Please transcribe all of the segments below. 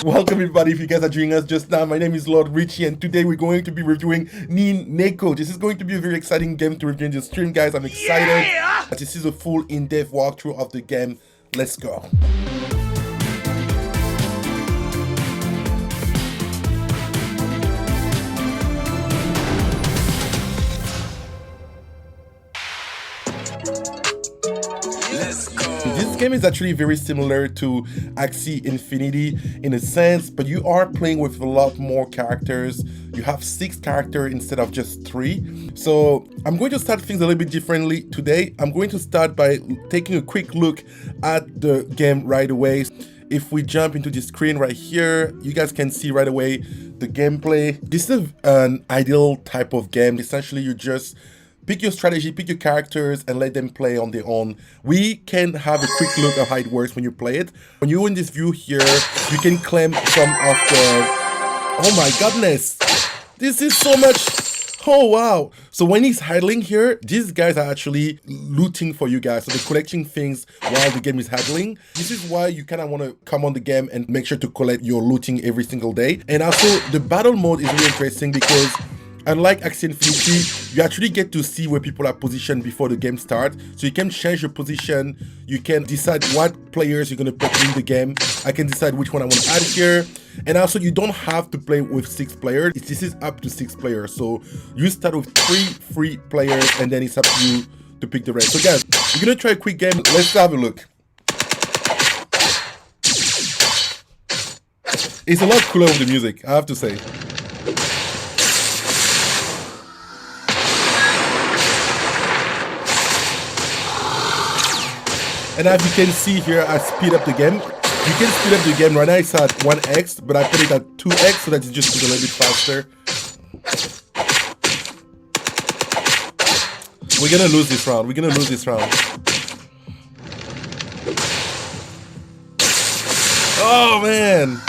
Welcome everybody, if you guys are joining us just now. My name is Lord Richy and today we're going to be reviewing Ninneko. This is going to be a very exciting game to review in the stream, guys. I'm excited. Yeah! This is a full in-depth walkthrough of the game. Let's go. This game is actually very similar to Axie Infinity in a sense, but you are playing with a lot more characters. You have 6 characters instead of just 3. So I'm going to start things a little bit differently today. I'm going to start by taking a quick look at the game right away. If we jump into the screen right here, you guys can see right away the gameplay. This is an ideal type of game. Essentially, you just pick your strategy, pick your characters, and let them play on their own. We can have a quick look at how it works when you play it. When you're in this view here, you can claim some of the... Oh my goodness! This is so much... Oh wow! So when he's idling here, these guys are actually looting for you guys. So they're collecting things while the game is idling. This is why you kind of want to come on the game and make sure to collect your looting every single day. And also, the battle mode is really interesting because unlike Axie Infinity, you actually get to see where people are positioned before the game starts. So you can change your position. You can decide what players you're going to put in the game. I can decide which one I want to add here. And also, you don't have to play with 6 players. This is up to 6 players. So you start with 3 free players, and then it's up to you to pick the rest. So guys, we're going to try a quick game. Let's have a look. It's a lot cooler with the music, I have to say. And as you can see here, I speed up the game. You can speed up the game. Right now it's at 1x, but I put it at 2x so that it just goes a little bit faster. We're gonna lose this round. We're gonna lose this round. Oh man!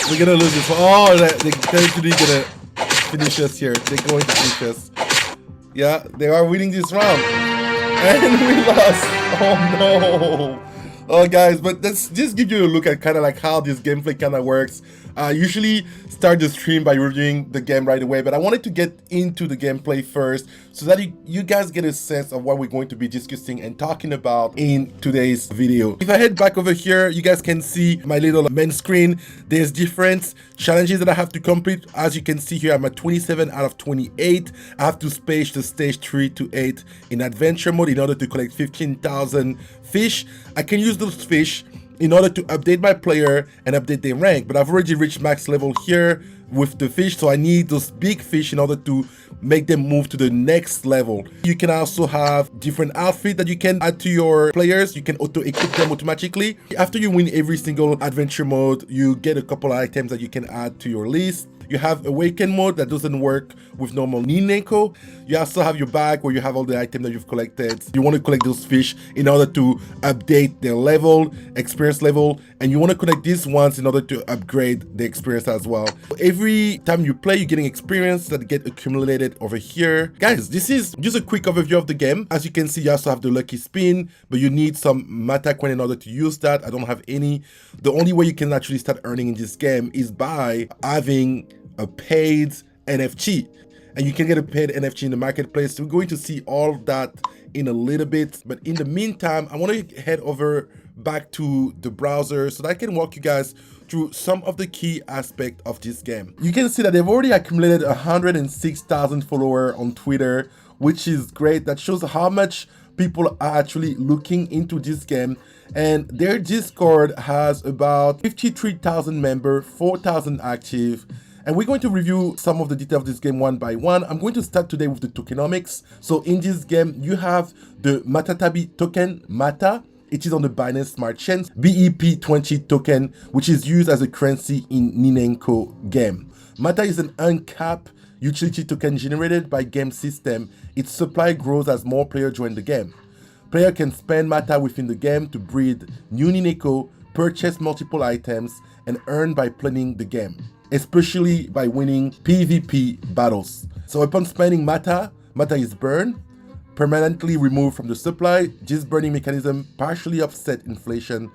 We're gonna lose this one. Oh, they're actually gonna finish us here. They're going to finish us. Yeah, they are winning this round. And we lost. Oh no. Oh guys, but let's just give you a look at kind of like how this gameplay kind of works. I usually start the stream by reviewing the game right away, but I wanted to get into the gameplay first so that you guys get a sense of what we're going to be discussing and talking about in today's video. If I head back over here, you guys can see my little main screen. There's different challenges that I have to complete. As you can see here, I'm at 27 out of 28. I have to space the stage 3 to 8 in adventure mode in order to collect 15,000 fish. I can use those fish in order to update my player and update their rank, but I've already reached max level here with the fish, so I need those big fish in order to make them move to the next level. You can also have different outfits that you can add to your players. You can auto-equip them automatically. After you win every single adventure mode, you get a couple of items that you can add to your list. You have Awaken mode that doesn't work with normal Ninneko. You also have your bag where you have all the items that you've collected. You want to collect those fish in order to update their level, experience level, and you want to collect these ones in order to upgrade the experience as well. Every time you play, you're getting experience that get accumulated over here. Guys, this is just a quick overview of the game. As you can see, you also have the lucky spin, but you need some mata coin in order to use that. I don't have any. The only way you can actually start earning in this game is by having a paid NFT, and you can get a paid NFT in the marketplace. We're going to see all of that in a little bit, but in the meantime, I want to head over back to the browser so that I can walk you guys through some of the key aspects of this game. You can see that they've already accumulated 106,000 followers on Twitter, which is great. That shows how much people are actually looking into this game, and their Discord has about 53,000 members, 4,000 active. And we're going to review some of the details of this game one by one. I'm going to start today with the tokenomics. So in this game, you have the Matatabi token, Mata. It is on the Binance Smart Chain, BEP20 token, which is used as a currency in Ninneko game. Mata is an uncapped utility token generated by game system. Its supply grows as more players join the game. Player can spend Mata within the game to breed new Ninneko, purchase multiple items, and earn by playing the game, especially by winning PvP battles. So upon spending Mata is burned, permanently removed from the supply. This burning mechanism partially offset inflation.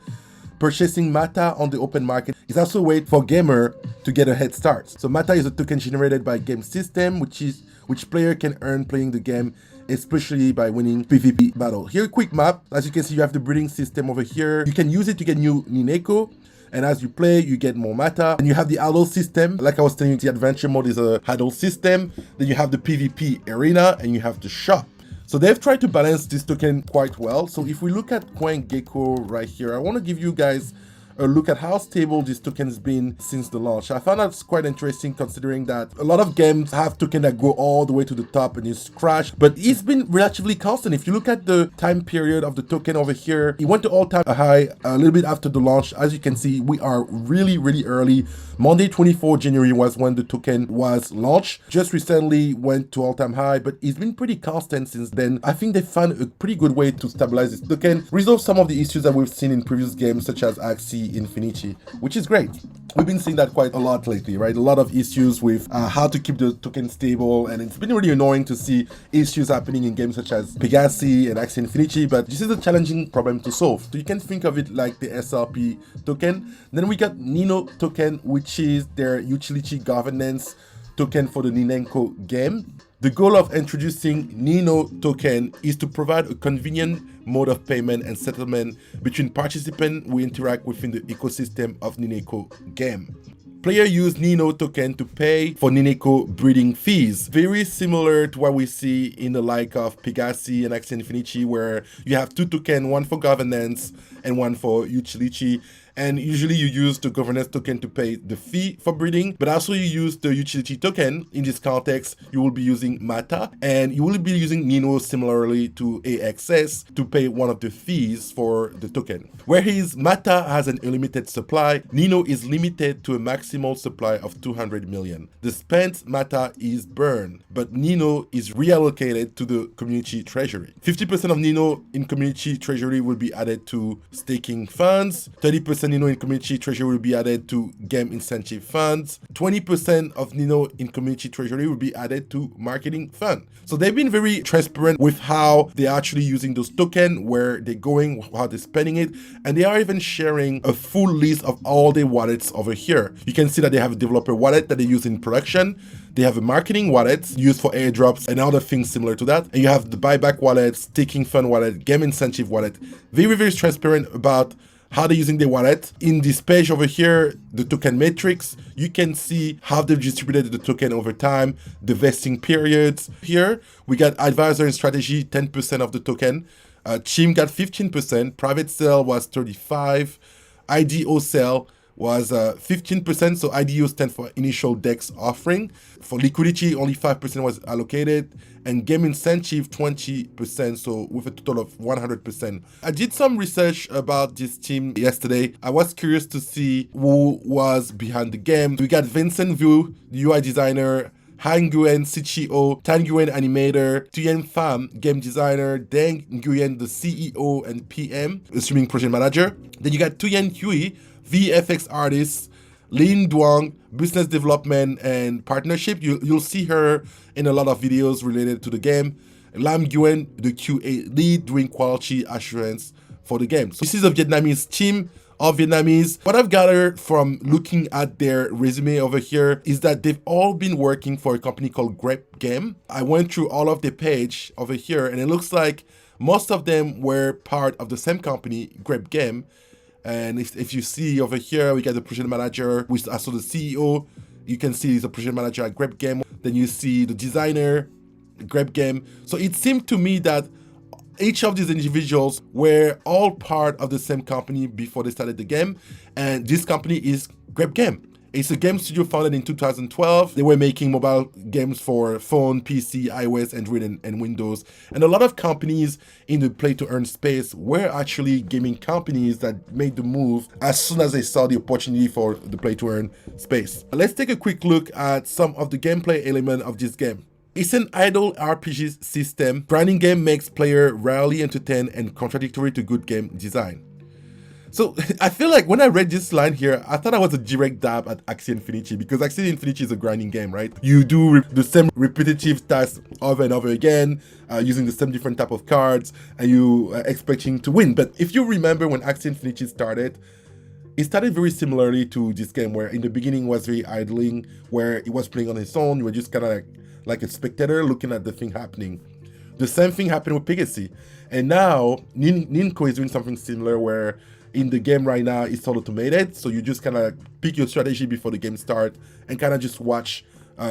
Purchasing Mata on the open market is also a way for gamer to get a head start. So Mata is a token generated by game system, which player can earn playing the game, especially by winning PvP battle. Here a quick map. As you can see, you have the breeding system over here. You can use it to get new Ninneko. And as you play, you get more mata. And you have the idle system. Like I was telling you, the adventure mode is a idle system. Then you have the PvP arena and you have the shop. So they've tried to balance this token quite well. So if we look at CoinGecko right here, I want to give you guys a look at how stable this token has been since the launch. I found that's quite interesting considering that a lot of games have tokens that go all the way to the top and it's crashed, but it's been relatively constant. If you look at the time period of the token over here, it went to all-time high a little bit after the launch. As you can see, we are really early. Monday, 24 January was when the token was launched. Just recently went to all-time high, but it's been pretty constant since then. I think they found a pretty good way to stabilize this token, resolve some of the issues that we've seen in previous games such as Axie Infinity, which is great. We've been seeing that quite a lot lately, right? A lot of issues with how to keep the token stable, and it's been really annoying to see issues happening in games such as Pegassi and Axie Infinity, but this is a challenging problem to solve. So you can think of it like the SRP token. Then we got Nino token, which is their utility governance token for the Ninneko game. The goal of introducing Nino token is to provide a convenient mode of payment and settlement between participants who interact within the ecosystem of Ninneko game. Player use Nino token to pay for Ninneko breeding fees, very similar to what we see in the like of Pegassi and Axie Infinity, where you have two tokens, one for governance and one for utility. And usually you use the governance token to pay the fee for breeding, but also you use the utility token. In this context, you will be using Mata, and you will be using Nino similarly to AXS to pay one of the fees for the token. Whereas Mata has an unlimited supply, Nino is limited to a maximal supply of 200 million. The spent Mata is burned, but Nino is reallocated to the community treasury. 50% of Nino in community treasury will be added to staking funds, 30% Nino in community treasury will be added to game incentive funds. 20% of Nino in community treasury will be added to marketing fund. So they've been very transparent with how they're actually using those tokens, where they're going, how they're spending it, and they are even sharing a full list of all their wallets over here. You can see that they have a developer wallet that they use in production. They have a marketing wallet used for airdrops and other things similar to that. And you have the buyback wallet, staking fund wallet, game incentive wallet. Very transparent about how they're using their wallet. In this page over here, the token metrics, you can see how they've distributed the token over time, the vesting periods. Here, we got advisor and strategy, 10% of the token. Chim got 15%, private sale was 35%, IDO sale was 15%, so IDO stands for initial DEX offering. For liquidity, only 5% was allocated, and game incentive 20%, so with a total of 100%. I did some research about this team yesterday. I was curious to see who was behind the game. We got Vincent Vu, the UI designer, Han Nguyen, CTO, Tan Nguyen, animator, Tuyen Pham, game designer, Deng Nguyen, the CEO and PM, streaming project manager. Then you got Tuyen Hui, VFX artist, Lin Duong, business development and partnership. You'll see her in a lot of videos related to the game. Lam Nguyen, the QA lead, doing quality assurance for the game. So this is a Vietnamese team of Vietnamese. What I've gathered from looking at their resume over here is that they've all been working for a company called Grep Game. I went through all of the page over here, and it looks like most of them were part of the same company, Grep Game. And if you see over here, we got the project manager, which is also the CEO. You can see he's a project manager at Grep Game. Then you see the designer, Grep Game. So it seemed to me that each of these individuals were all part of the same company before they started the game. And this company is Grep Game. It's a game studio founded in 2012. They were making mobile games for phone, PC, iOS, Android, and Windows. And a lot of companies in the play-to-earn space were actually gaming companies that made the move as soon as they saw the opportunity for the play-to-earn space. Let's take a quick look at some of the gameplay elements of this game. It's an idle RPG system. Grinding game makes player rarely entertained and contradictory to good game design. So I feel like when I read this line here, I thought I was a direct dab at Axie Infinity, because Axie Infinity is a grinding game, right? You do the same repetitive tasks over and over again, using the same different type of cards, and you are expecting to win. But if you remember when Axie Infinity started, It started very similarly to this game, where in the beginning it was very idling, where it was playing on its own. You were just kind of like a spectator looking at the thing happening. The same thing happened with Pegasus. And now Ninneko is doing something similar, where in the game right now it's all automated. So you just kind of pick your strategy before the game starts and kind of just watch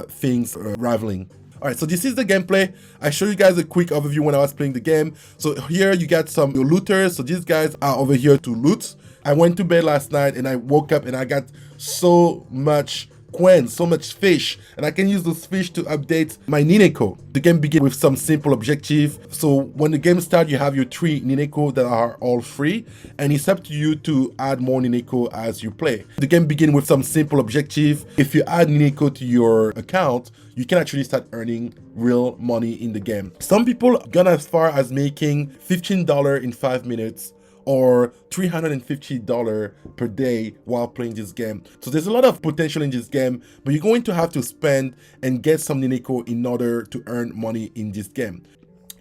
things raveling. All right, so this is the gameplay. I show you guys a quick overview when I was playing the game. So here you got some looters. So these guys are over here to loot. I went to bed last night and I woke up and I got so much coins, so much fish, and I can use those fish to update my Ninneko. The game begins with some simple objective. So when the game starts, you have your 3 Ninneko that are all free, and it's up to you to add more Ninneko as you play. The game begins with some simple objective. If you add Ninneko to your account, you can actually start earning real money in the game. Some people gone as far as making $15 in 5 minutes, or $350 per day while playing this game. So there's a lot of potential in this game, but you're going to have to spend and get some Ninneko in order to earn money in this game.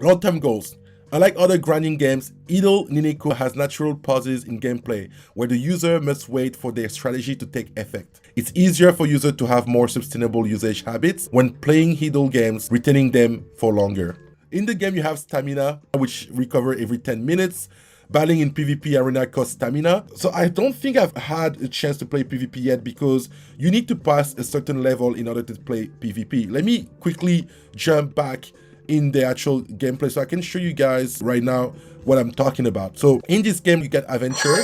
Long-term goals. Unlike other grinding games, idle Ninneko has natural pauses in gameplay, where the user must wait for their strategy to take effect. It's easier for users to have more sustainable usage habits when playing idle games, retaining them for longer. In the game, you have stamina, which recover every 10 minutes. Battling in PvP arena costs stamina. So I don't think I've had a chance to play PvP yet, because you need to pass a certain level in order to play PvP. Let me quickly jump back in the actual gameplay so I can show you guys right now what I'm talking about. So in this game, you get adventure.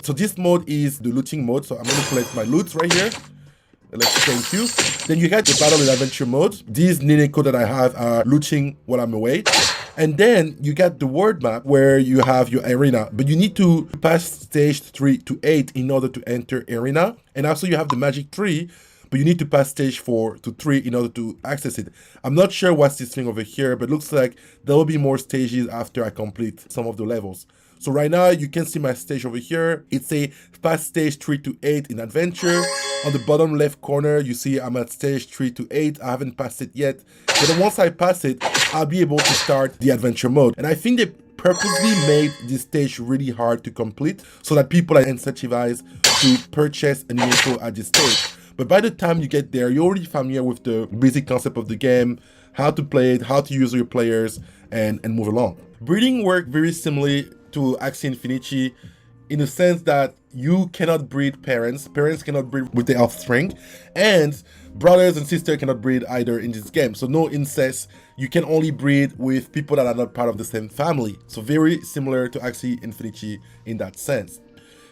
So this mode is the looting mode. So I'm going to collect my loot right here. Let's thank you. Then you get the battle and adventure mode. These Ninneko that I have are looting while I'm away. And then you get the world map where you have your arena, but you need to pass stage 3 to 8 in order to enter arena. And also you have the magic tree, but you need to pass stage 4 to 3 in order to access it. I'm not sure what's this thing over here, but it looks like there will be more stages after I complete some of the levels. So right now you can see my stage over here. It's a pass stage 3 to 8 in adventure. On the bottom left corner, you see I'm at stage 3 to 8. I haven't passed it yet. But then once I pass it, I'll be able to start the adventure mode. And I think they purposely made this stage really hard to complete so that people are incentivized to purchase a Ninneko at this stage. But by the time you get there, you're already familiar with the basic concept of the game, how to play it, how to use your players, and move along. Breeding works very similarly to Axie Infinity, in the sense that you cannot breed parents. Parents cannot breed with their offspring, and brothers and sisters cannot breed either in this game. So no incest. You can only breed with people that are not part of the same family. So very similar to Axie Infinity in that sense.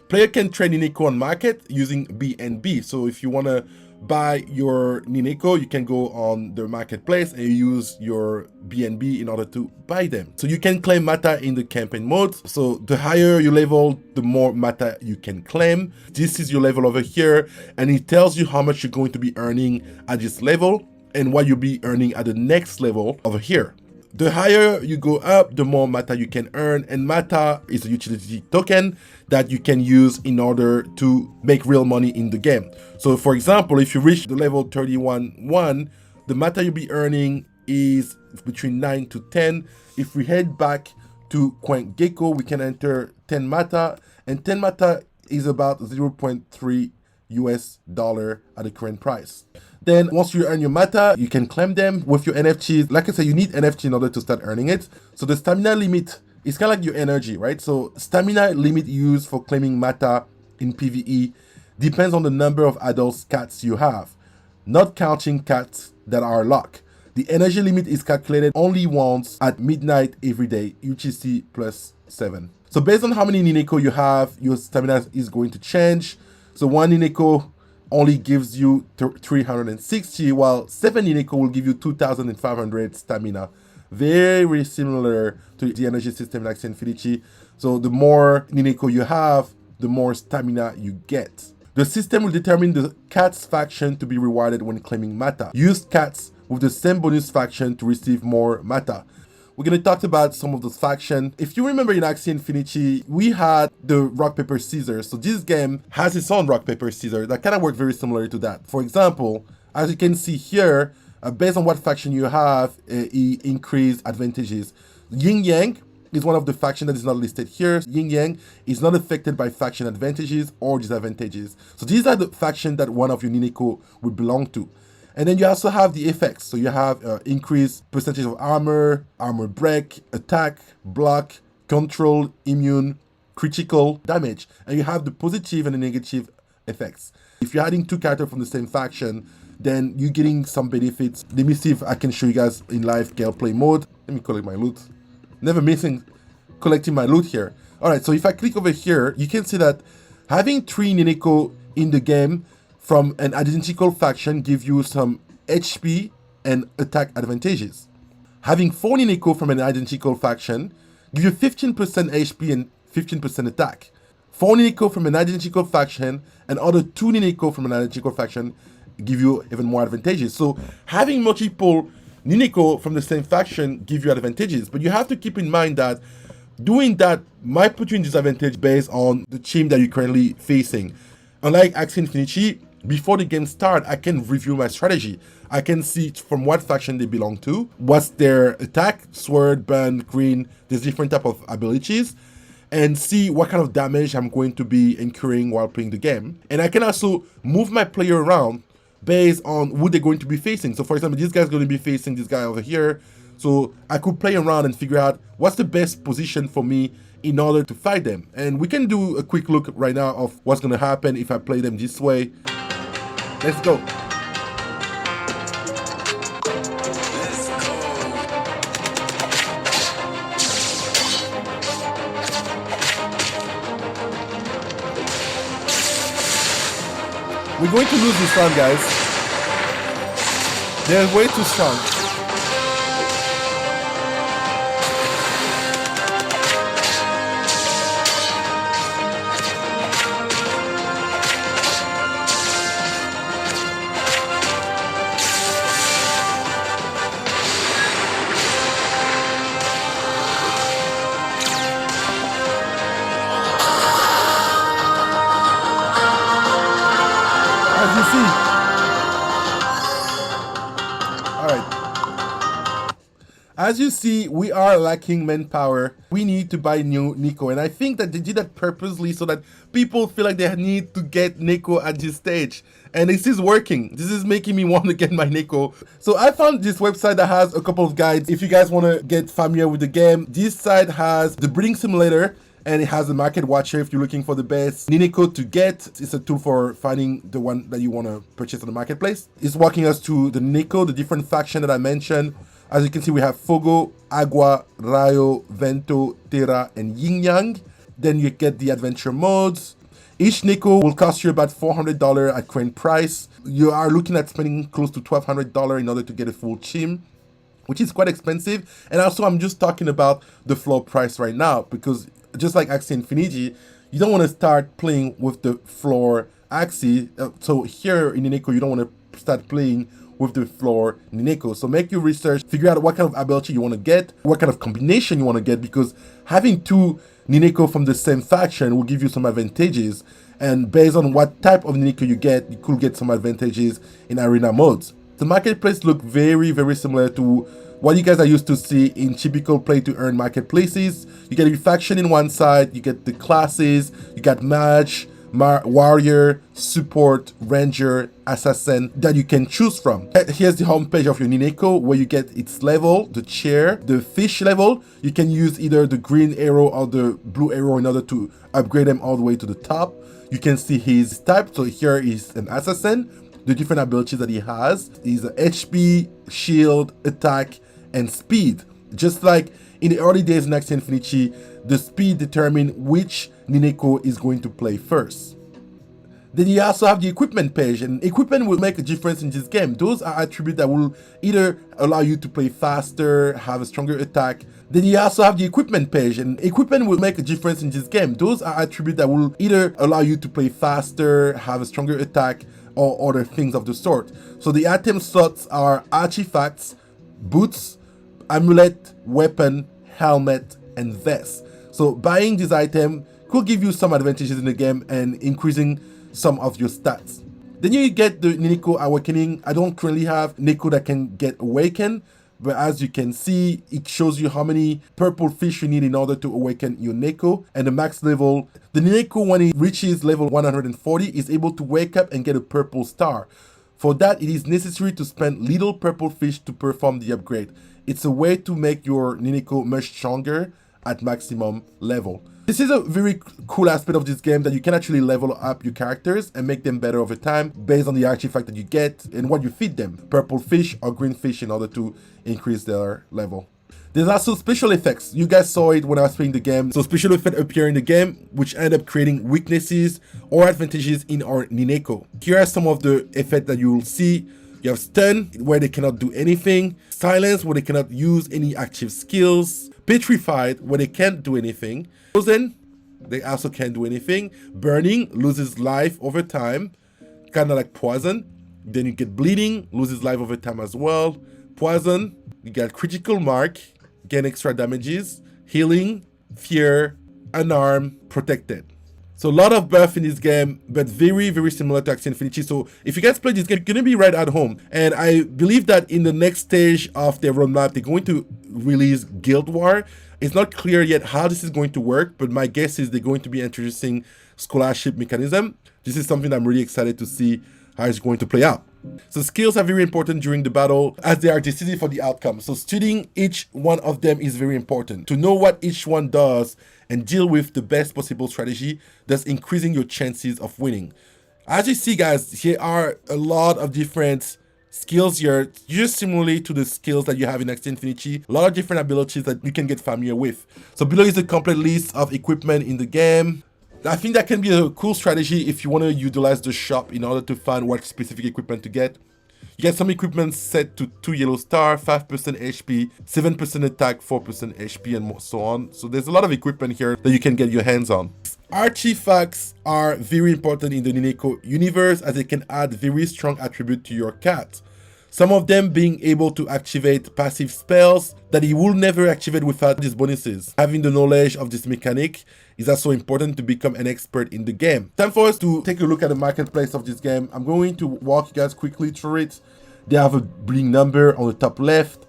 Player can trade Ninneko on market using BNB. So if you want to buy your Ninneko, you can go on the marketplace and use your BNB in order to buy them. So you can claim mata in the campaign mode. So the higher you level, the more mata you can claim. This is your level over here, and it tells you how much you're going to be earning at this level and what you'll be earning at the next level over here. The higher you go up, the more mata you can earn, and mata is a utility token that you can use in order to make real money in the game. So for example, if you reach the level 31.1, the mata you'll be earning is between 9 to 10. If we head back to CoinGecko, we can enter 10 mata, and 10 mata is about 0.3 US dollar at the current price. Then once you earn your mata, you can claim them with your NFTs. Like I said, you need NFT in order to start earning it. So the stamina limit is kind of like your energy, right? So stamina limit used for claiming mata in PvE depends on the number of adult cats you have, not counting cats that are locked. The energy limit is calculated only once at midnight every day, UTC +7. So based on how many Ninneko you have, your stamina is going to change. So one Ninneko only gives you 360, while 7 Ninneko will give you 2,500 stamina. Very similar to the energy system like Infinity. So the more Ninneko you have, the more stamina you get. The system will determine the cats faction to be rewarded when claiming mata. Use cats with the same bonus faction to receive more mata. We're going to talk about some of those factions. If you remember in Axie Infinity, we had the rock, paper, scissors. So this game has its own rock, paper, scissors that kind of work very similar to that. For example, as you can see here, based on what faction you have, it increased advantages. Yin Yang is one of the factions that is not listed here. Yin Yang is not affected by faction advantages or disadvantages. So these are the factions that one of your Ninneko would belong to. And then you also have the effects. So you have increased percentage of armor, armor break, attack, block, control, immune, critical damage. And you have the positive and the negative effects. If you're adding two characters from the same faction, then you're getting some benefits. Let me see if I can show you guys in live gameplay mode. Let me collect my loot. Never missing collecting my loot here. Alright, so if I click over here, you can see that having 3 Ninneko in the game from an identical faction give you some HP and attack advantages. Having 4 Ninneko from an identical faction give you 15% HP and 15% attack. 4 Ninneko from an identical faction and other 2 Ninneko from an identical faction give you even more advantages. So having multiple Ninneko from the same faction give you advantages, but you have to keep in mind that doing that might put you in disadvantage based on the team that you're currently facing. Unlike Axie Infinity, before the game starts, I can review my strategy. I can see from what faction they belong to, what's their attack, sword, burn, green, there's different type of abilities, and see what kind of damage I'm going to be incurring while playing the game. And I can also move my player around based on who they're going to be facing. So for example, this guy's going to be facing this guy over here. So I could play around and figure out what's the best position for me in order to fight them. And we can do a quick look right now of what's going to happen if I play them this way. Let's go. We're going to lose this round, guys. They're way too strong. As you see. Alright. As you see, we are lacking manpower. We need to buy new Ninneko. And I think that they did that purposely so that people feel like they need to get Ninneko at this stage. And this is working. This is making me want to get my Ninneko. So I found this website that has a couple of guides. If you guys want to get familiar with the game, this site has the breeding simulator. And it has a market watcher if you're looking for the best Ninneko to get. It's a tool for finding the one that you want to purchase on the marketplace. It's walking us to the Ninneko, the different faction that I mentioned. As you can see, we have Fogo, Agua, Rayo, Vento, Terra, and Yin Yang. Then you get the adventure modes. Each Ninneko will cost you about $400 at current price. You are looking at spending close to $1,200 in order to get a full team, which is quite expensive. And also, I'm just talking about the floor price right now because just like Axie Infinity, you don't want to start playing with the floor Axie. So here in Ninneko, you don't want to start playing with the floor Ninneko. So make your research, figure out what kind of ability you want to get, what kind of combination you want to get, because having 2 Ninneko from the same faction will give you some advantages. And based on what type of Ninneko you could get some advantages in arena modes. The marketplace look very, very similar to what you guys are used to see in typical play to earn marketplaces. You get your faction in one side, you get the classes, you got mage, warrior, support, ranger, assassin that you can choose from. Here's the homepage of your Ninneko where you get its level, the chair, the fish level. You can use either the green arrow or the blue arrow in order to upgrade them all the way to the top. You can see his type. So here is an assassin. The different abilities that he has is HP, shield, attack, and speed. Just like in the early days in Axie Infinity, the speed determines which Ninneko is going to play first. Then you also have the equipment page, and equipment will make a difference in this game. Those are attributes that will either allow you to play faster, have a stronger attack. Then you also have the equipment page, and equipment will make a difference in this game. Those are attributes that will either allow you to play faster, have a stronger attack, or other things of the sort. So the item slots are artifacts, boots, amulet, weapon, helmet, and vest. So buying this item could give you some advantages in the game and increasing some of your stats. Then you get the Ninneko Awakening. I don't currently have Ninneko that can get awakened, but as you can see, it shows you how many purple fish you need in order to awaken your Ninneko. And the max level, the Ninneko, when it reaches level 140, is able to wake up and get a purple star. For that, it is necessary to spend little purple fish to perform the upgrade. It's a way to make your Ninneko much stronger at maximum level. This is a very cool aspect of this game, that you can actually level up your characters and make them better over time based on the artifact that you get and what you feed them, purple fish or green fish, in order to increase their level. There's also special effects. You guys saw it when I was playing the game. So special effects appear in the game, which end up creating weaknesses or advantages in our Ninneko. Here are some of the effects that you will see. You have stun, where they cannot do anything. Silence, where they cannot use any active skills. Petrified, where they can't do anything. Frozen, they also can't do anything. Burning, loses life over time, kind of like poison. Then you get bleeding, loses life over time as well. Poison, you get critical mark, gain extra damages. Healing, fear, unarmed, protected. So a lot of buff in this game, but very, very similar to Axie Infinity. So if you guys play this game, you're going to be right at home. And I believe that in the next stage of their roadmap, they're going to release Guild War. It's not clear yet how this is going to work, but my guess is they're going to be introducing scholarship mechanism. This is something I'm really excited to see how it's going to play out. So skills are very important during the battle, as they are decisive for the outcome. So studying each one of them is very important. To know what each one does and deal with the best possible strategy, thus increasing your chances of winning. As you see, guys, here are a lot of different skills here, just similarly to the skills that you have in Axie Infinity. A lot of different abilities that you can get familiar with. So below is the complete list of equipment in the game. I think that can be a cool strategy if you want to utilize the shop in order to find what specific equipment to get. You get some equipment set to 2 yellow star, 5% HP, 7% attack, 4% HP, and so on. So there's a lot of equipment here that you can get your hands on. Artifacts are very important in the Ninneko universe, as they can add very strong attribute to your cat. Some of them being able to activate passive spells that he will never activate without these bonuses. Having the knowledge of this mechanic is also important to become an expert in the game. Time for us to take a look at the marketplace of this game. I'm going to walk you guys quickly through it. They have a breeding number on the top left.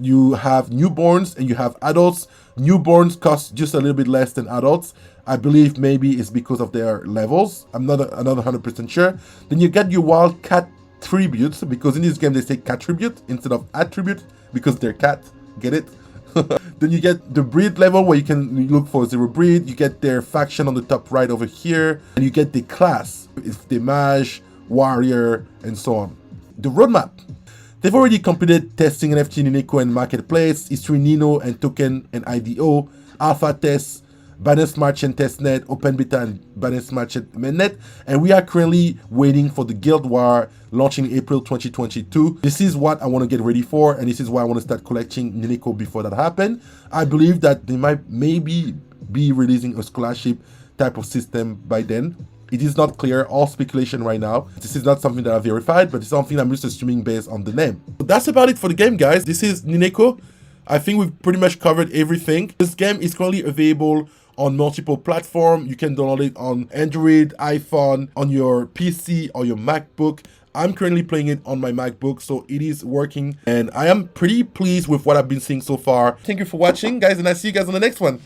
You have newborns and you have adults. Newborns cost just a little bit less than adults. I believe maybe it's because of their levels. I'm not 100% sure. Then you get your wild cat tributes, because in this game they say cat tribute instead of attribute because they're cat. Get it? Then you get the breed level, where you can look for 0 breed. You get their faction on the top right over here, and you get the class. It's the mage, warrior, and so on. The roadmap. They've already completed testing NFT Ninneko and marketplace, history Nino and token and IDO, alpha tests, Binance Smart Chain testnet, open beta, and Binance Smart Chain mainnet, and we are currently waiting for the Guild War launching April 2022. This is what I want to get ready for, and this is why I want to start collecting Ninneko before that happens. I believe that they might maybe be releasing a scholarship type of system by then. It is not clear, all speculation right now. This is not something that I verified, but it's something I'm just assuming based on the name. So that's about it for the game, guys. This is Ninneko. I think we've pretty much covered everything. This game is currently available on multiple platforms. You can download it on Android, iPhone, on your PC or your MacBook. I'm currently playing it on my MacBook, so it is working, and I am pretty pleased with what I've been seeing so far. Thank you for watching, guys, and I'll see you guys on the next one.